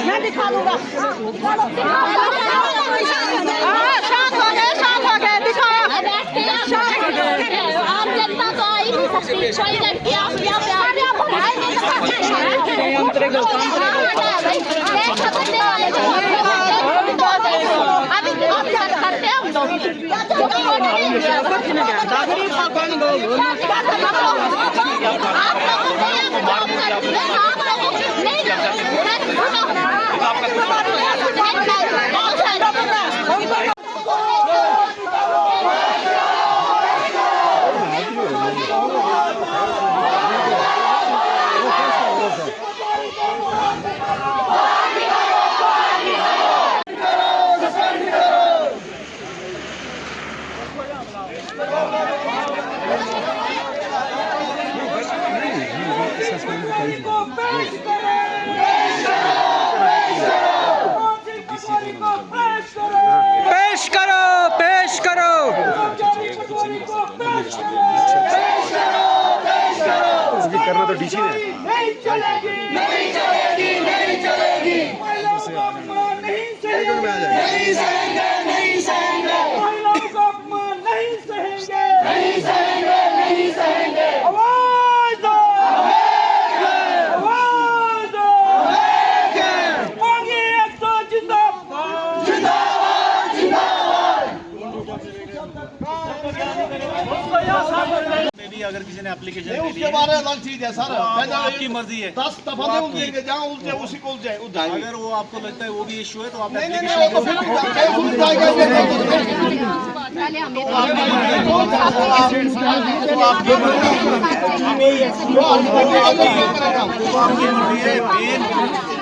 मैं दिखा दूंगा। शांत हो गए दिखाओ। आम जनता तो आई नहीं सकती। कोई लड़की आप पेश करो। करना तो डीसी ने। नहीं चलेगी, नहीं चलेगी, नहीं चलेगी। महिलाओं को अपमान नहीं सहेंगे, नहीं सहेंगे, नहीं सहेंगे। महिलाओं को अपमान नहीं सहेंगे, नहीं सहेंगे, नहीं सहेंगे। आवाज दो, आवाज दो। मोदी एक तो जिंदाबाद, जिंदाबाद, जिंदाबाद। अगर किसी ने एप्लीकेशन उसके बारे में अलग चीज है सर। आपकी मर्जी है। 10 दफा नहीं उलझेंगे, जहाँ उलझे उसी को उलझाए। अगर वो आपको लगता है वो भी इशू है तो आप नहीं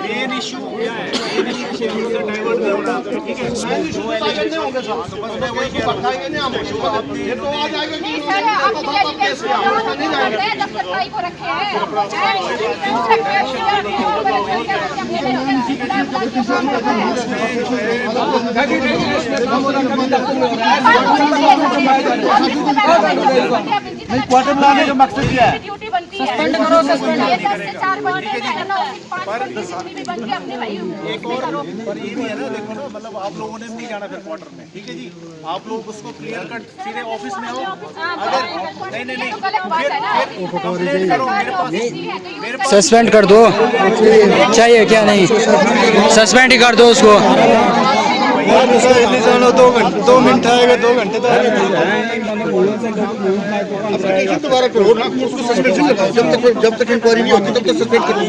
मेन इशू क्या है? डाइवर्ट करना, ठीक है? होंगे सर, मैं वही कह रहा हूं। ये तो आ जाएगा कि क्वार्टर बनाने का मकसद क्या है? ड्यूटी बनती है। सस्पेंड करो, सस्पेंड 10 से 4 बनती है ना। पर भी बनती है अपने भाई। पर ये भी है ना, देखो ना, मतलब आप लोगों ने नहीं जाना फिर क्वार्टर में, ठीक है जी? आप लोग उसको क्लियर कट सीधे ऑफिस में आओ। अगर नहीं फिर कंप्लेंट करो मेरे पास। सस्पेंड कर दो, चाहिए क्या? नहीं, सस्पेंड ही कर दो उसको। 2 मिनट आएगा, 2 घंटे तो दोबारा करो ना, उसको सस्पेंड लगाओ। जब तक इंक्वायरी नहीं होती तब तक सस्पेंड करो।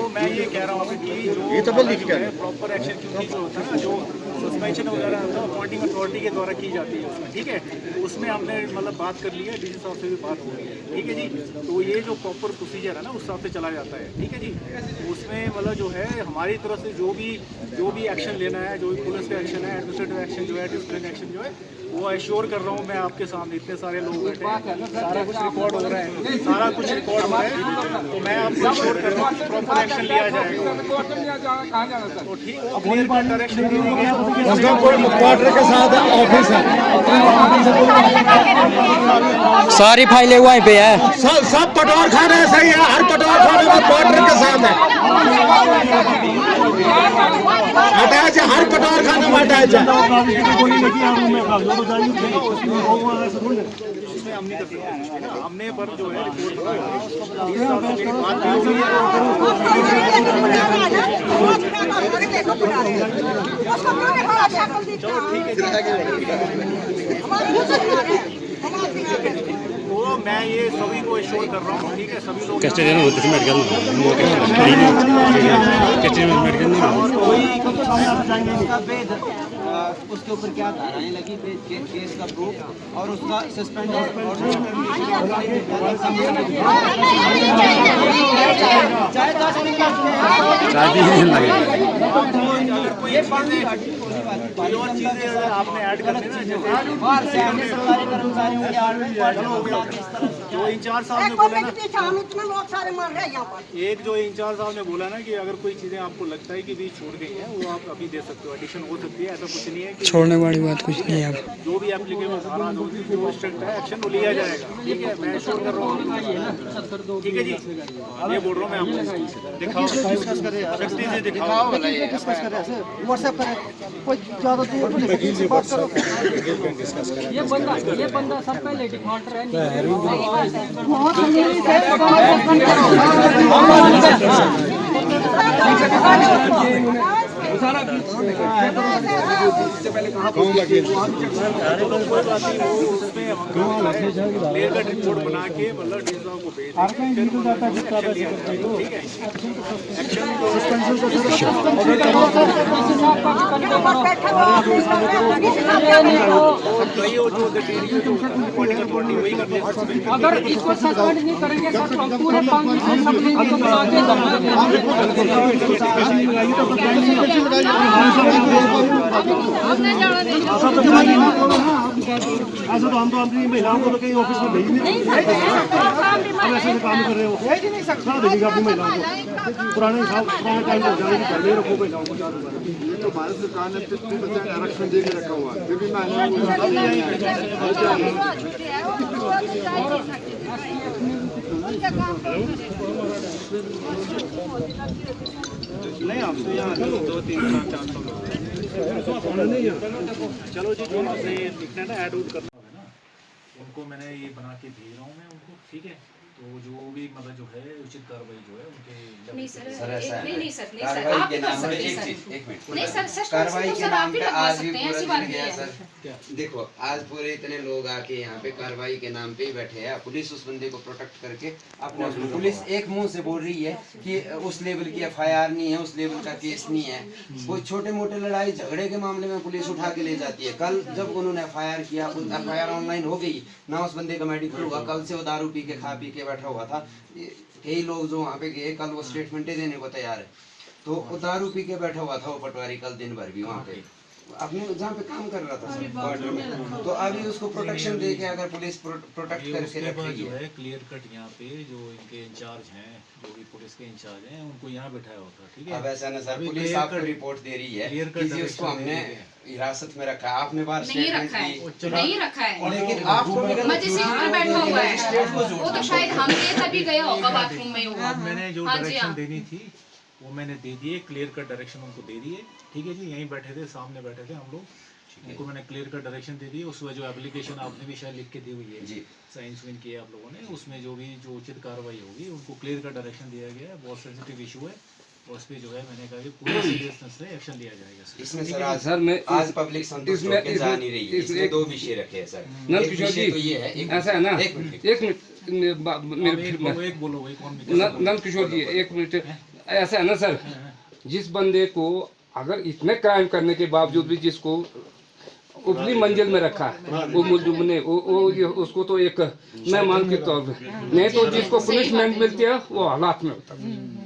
मैं ये कह रहा हूँ कि ये तो लिख के प्रॉपर एक्शन क्योंकि जो होता है ना, जो सस्पेंशन वगैरह अपॉइंटिंग अथॉरिटी के द्वारा की जाती है उसमें, ठीक है? उसमें हमने मतलब बात कर ली है, डीसी साहब से भी बात हो रही है, ठीक है जी? तो ये जो प्रॉपर प्रोसीजर है ना उस हिसाब से चला जाता है, ठीक है जी? उसमें मतलब जो है हमारी तरफ से जो भी एक्शन लेना है, जो भी पुलिस का एक्शन है, एडमिनिस्ट्रेटिव एक्शन जो है, डिसिप्लिन एक्शन जो है, वो एश्योर कर रहा हूँ मैं आपके सामने। इतने सारे लोग बैठे हैं, सारा कुछ रिकॉर्ड हो रहा है, सारा कुछ रिकॉर्ड हो रहा है, तो मैं आपको एश्योर कर रहा हूँ प्रॉपर एक्शन लिया जाएगा। तो ठीक, क्लियर कट डायरेक्शन दी गई है। क्वार्टर के साथ ऑफिस है, सारी फाइलें वहीं पे है। सब पटवार खाने सही है। हर पटवार खाने में क्वार्टर के साथ है। हटाया जाए, हर पटवार खाने में हटाया जाए। हमने पर जो है रिपोर्ट तो मैं ये सभी को एश्योर कर रहा हूँ, ठीक है? सभी लोग उसके ऊपर क्या धाराएं लगी, केस का प्रूफ और उसका सस्पेंड चीजें आपने ऐड कर दी ना, सरकारी कर्मचारियों की जो इंचार्ज साहब ने बोला ना, इतने लोग सारे मर रहे हैं यहाँ पर। एक जो इंचार्ज साहब ने बोला ना कि अगर कोई चीज़ें आपको लगता है कि भी छूट गई हैं वो आप अभी दे सकते हो, एडिशन हो सकती है, ऐसा कुछ नहीं है कि छोड़ने वाली बात कुछ नहीं है। अब जो भी एप्लीकेबल धारा होगी जो स्ट्रिक्ट है एक्शन वो लिया जाएगा। ठीक है, मैं श्योर कर रहा हूँ। ठीक है जी, ये बोल रहा हूँ मैं आपको। दिखाओ, डिस्कस करें, सख्ती से दिखाओ, डिस्कस करें, व्हाट्सएप करें, कोई ज़्यादा दूर नहीं, बात करो। ये बंदा सब पहले डिफॉल्टर है। रिपोर्ट बना के मतलब डीएसओ को भेज अगर इसको सस्पेंड नहीं करेंगे सर तो हम पूरे 5 दिन से सब लेंगे तो आगे ऐसा तो हम तो अपनी महिलाओं को तो कहीं ऑफिस में भेज नहीं सकते। हम ऐसे काम कर रहे हो, भेज नहीं सकते अपनी महिलाओं को। पुराने टाइम हो जाएगी, पहले रखो महिलाओं को ज़्यादा। तो भारत सरकार ने 50% आरक्षण दे के रखा हुआ है, फिर भी नहीं आपसे यहाँ 2, 3, 4 चलो जी, जो आपने लिखना है ना ऐड आउट करना है ना, उनको मैंने ये बना के भेज रहा हूँ मैं उनको। ठीक है, तो जो भी मतलब जो है उचित कार्रवाई जो है उनके नहीं सर, नहीं सर कार्रवाई आप के कर नाम पे सकते एक हैं चीज, सर। एक मिनट, नहीं सर, सर कार्रवाई के सर नाम आप भी पे लगवा आज भी सकते हैं, पूरा ऐसी दिन बात नहीं गया है। सर। देखो आज पूरे इतने लोग आके यहाँ पे कार्रवाई के नाम पे ही बैठे हैं। पुलिस उस बंदे को प्रोटेक्ट करके अपने पुलिस एक मुंह से बोल रही है कि उस लेवल की एफआईआर नहीं है, उस लेवल का केस नहीं है। कोई छोटे मोटे लड़ाई झगड़े के मामले में पुलिस उठा के ले जाती है। कल जब उन्होंने एफआईआर किया, एफआईआर ऑनलाइन हो गई ना, उस बंदे का मेडिकल हुआ। कल से वो दारू पी के खा पी के बैठा हुआ था। कई लोग जो वहाँ पे गए कल वो स्टेटमेंटें देने को तैयार है, तो वो दारू पी के बैठा हुआ था वो पटवारी कल दिन भर भी वहाँ पे अपने जहाँ पे काम कर रहा था सर क्वार्टर में। तो अभी उसको प्रोटेक्शन दे के अगर पुलिस प्रोटेक्ट करके रखेगी जो है क्लियर कट यहाँ पे जो इनके इंचार्ज हैं, जो भी पुलिस के इंचार्ज हैं, उनको यहाँ बिठाया होता है। ठीक है, अब ऐसा ना सर, पुलिस आपको रिपोर्ट दे रही है कि उसको हमने हिरासत में रखा है। आपने बार नहीं रखा है, नहीं रखा है, लेकिन आपको मजिस्ट्रेट पर बैठा हुआ है, वो तो शायद हमने तभी गया होगा बाथरूम में होगा। मैंने जो हाँ जी, डायरेक्शन हाँ। देनी थी वो मैंने दे दिए, क्लियर कट डायरेक्शन उनको दे दिए। ठीक है जी, यहीं बैठे थे, सामने बैठे थे हम लोग, उनको मैंने क्लियर कट डायरेक्शन दे दिए। उसमें जो एप्लीकेशन आपने भी शायद लिख के दी हुई है जी, साइन सुइन किए आप लोगों ने, उसमें जो भी जो उचित कार्रवाई होगी उनको क्लियर कट डायरेक्शन दिया गया है। बहुत सेंसिटिव इशू है, उस पर जो है मैंने कहा कि पूरी सीरियसनेस से एक्शन लिया जाएगा। इसमें सर आज पब्लिक संतुष्ट होकर जा नहीं रही है। इसमें दो विषय रखे हैं सर। एक विषय तो ये है, ऐसा है ना, एक मिनट एक बोलो भाई, कौन नंद किशोर जी, एक मिनट। ऐसा है ना सर, जिस बंदे को अगर इतने क्राइम करने के बावजूद भी जिसको ऊपरी मंजिल में रखा है वो मुलजुम ने उसको तो एक मेहमान के तौर पे, नहीं तो जिसको पनिशमेंट मिलती है वो हालात में होता है।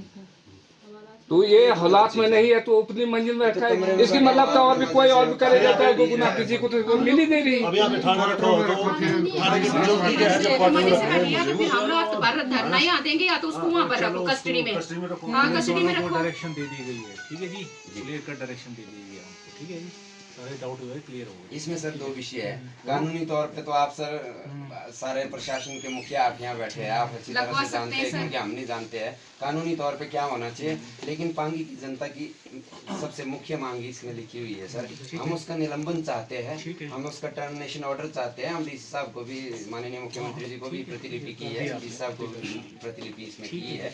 तो ये हालात में नहीं है तो ऊपरी मंजिल में रखा है। इसकी मतलब तो और भी कोई और भी करे जाता है, गुना किसी को तो मिल ही नहीं रही। अभी आपने थाना रखा हो तो थाने की ड्यूटी क्या है, जब क्वार्टर में हम लोग तो धरना यहाँ देंगे या तो उसको वहाँ पर रखो कस्टडी में। हाँ, कस्टडी में रखो। डायरेक्शन दे दी गई है। ठीक है जी, क्लियर कट डायरेक्शन दे दी गई है हमको। ठीक है जी, सारे डाउट हुए क्लियर हो गए। इसमें सर दो विषय है। कानूनी तौर पे तो आप सर सारे प्रशासन के मुखिया आप यहाँ बैठे हैं, आप अच्छी तरह से जानते हैं क्योंकि हम नहीं जानते हैं कानूनी तौर पे क्या होना चाहिए। लेकिन पांगी की जनता की सबसे मुख्य मांग इसमें लिखी हुई है सर, हम उसका निलंबन चाहते हैं, हम उसका टर्मिनेशन ऑर्डर चाहते हैं। हम डीसी साहब को भी, माननीय मुख्यमंत्री जी को भी प्रतिलिपि की है, डीसी साहब को भी प्रतिलिपि इसमें की है।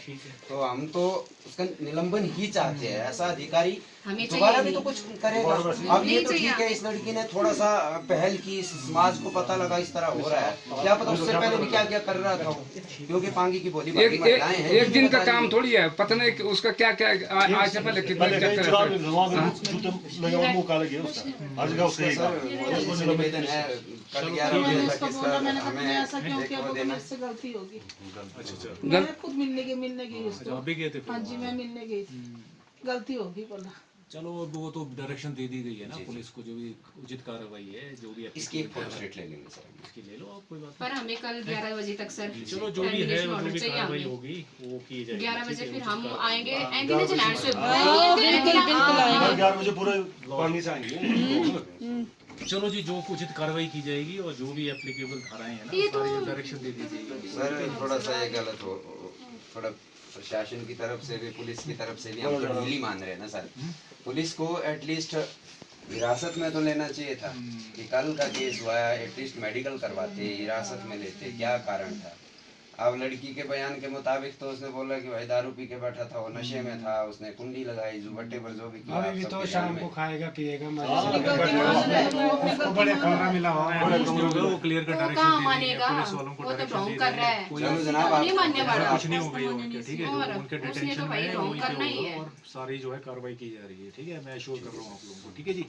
तो हम तो उसका निलंबन ही चाहते हैं। ऐसा अधिकारी दोबारा भी तो कुछ करेगा। अब ये तो ठीक है, इस लड़की ने थोड़ा सा पहल की, समाज को पता लगा इस तरह हो रहा है, क्या पता उससे पहले भी क्या क्या कर रहा था, क्योंकि पांगी की बोली महिलाएं हैं। एक दिन का काम थोड़ी है, पता नहीं कि उसका क्या क्या आज से पहले कितना निवेदन है कल 11 बजे तक इसका हमें देखो देना। गलती होगी, अच्छा, मैं खुद मिलने गई उसको। अभी गए थे? हाँ जी, मैं मिलने गई थी, गलती होगी बोला। चलो वो तो डायरेक्शन दे दी गई है ना पुलिस को, जो भी उचित कार्रवाई है जो भी इसकी एक फोटो स्टेट ले लेंगे सर। इसकी ले लो आप, कोई बात पर हमें कल 11 बजे तक सर चलो जो भी है जो भी कार्रवाई होगी वो की जाएगी। 11 बजे फिर हम आएंगे एंडी ने चलान से बिल्कुल 11 बजे पूरे पानी से आएंगे। चलो जी, जो उचित कार्रवाई की जाएगी और जो भी एप्लीकेबल धाराएं हैं ना सारी डायरेक्शन दे दी जाएगी। सर थोड़ा सा ये गलत हो, थोड़ा प्रशासन की तरफ से भी पुलिस की तरफ से भी हम तो ढीली मान रहे हैं ना सर। पुलिस को एटलीस्ट हिरासत में तो लेना चाहिए था कि कल का केस हुआ है, एटलीस्ट मेडिकल करवाते, हिरासत में लेते, क्या कारण था। अब लड़की के बयान के मुताबिक तो उसने बोला कि भाई दारू पी के बैठा था, वो नशे में था, उसने कुंडी लगाई, जुबट्टे पर जो भी किया। अभी तो शाम को खाएगा पिएगा उसको बड़े कमरा मिला वो क्लियर कट डायरेक्शन कहाँ दे दी है मानेगा, पुलिस वालों को, वो तो डायरेक्शन ढोंग दे कर दी रहा है। है। कोई चलो जनाब आप नहीं मानने वाला। कुछ नहीं होगा ये उनके, ठीक है, और उनके उसने डिटेंशन तो भाई में ढोंग वहीं करना पे ही होगा है। और सारी जो है कार्रवाई की जा रही है। ठीक है, मैं एश्योर कर रहा हूँ आप लोगों को। ठीक है जी,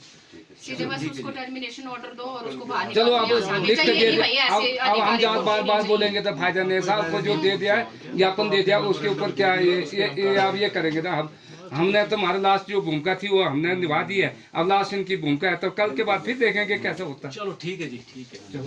सीधे बस उसको टर्मिनेशन ऑर्डर दो और उसको बाहर चलो अब निकालो। हमें लिख के चाहिए दे नहीं भाई ऐसे अब हम अधिकारी जहाँ बार बार बोलेंगे तो फायदा नहीं। साहब को जो दे दिया है ज्ञापन दे दिया, उसके ऊपर क्या ये आप ये करेंगे ना। हमने तो हमारा लास्ट जो भूमिका थी वो हमने निभा दी है, अब लास्ट इनकी भूमिका है, तो कल के बाद फिर देखेंगे कैसा होता है। चलो ठीक है जी, ठीक है।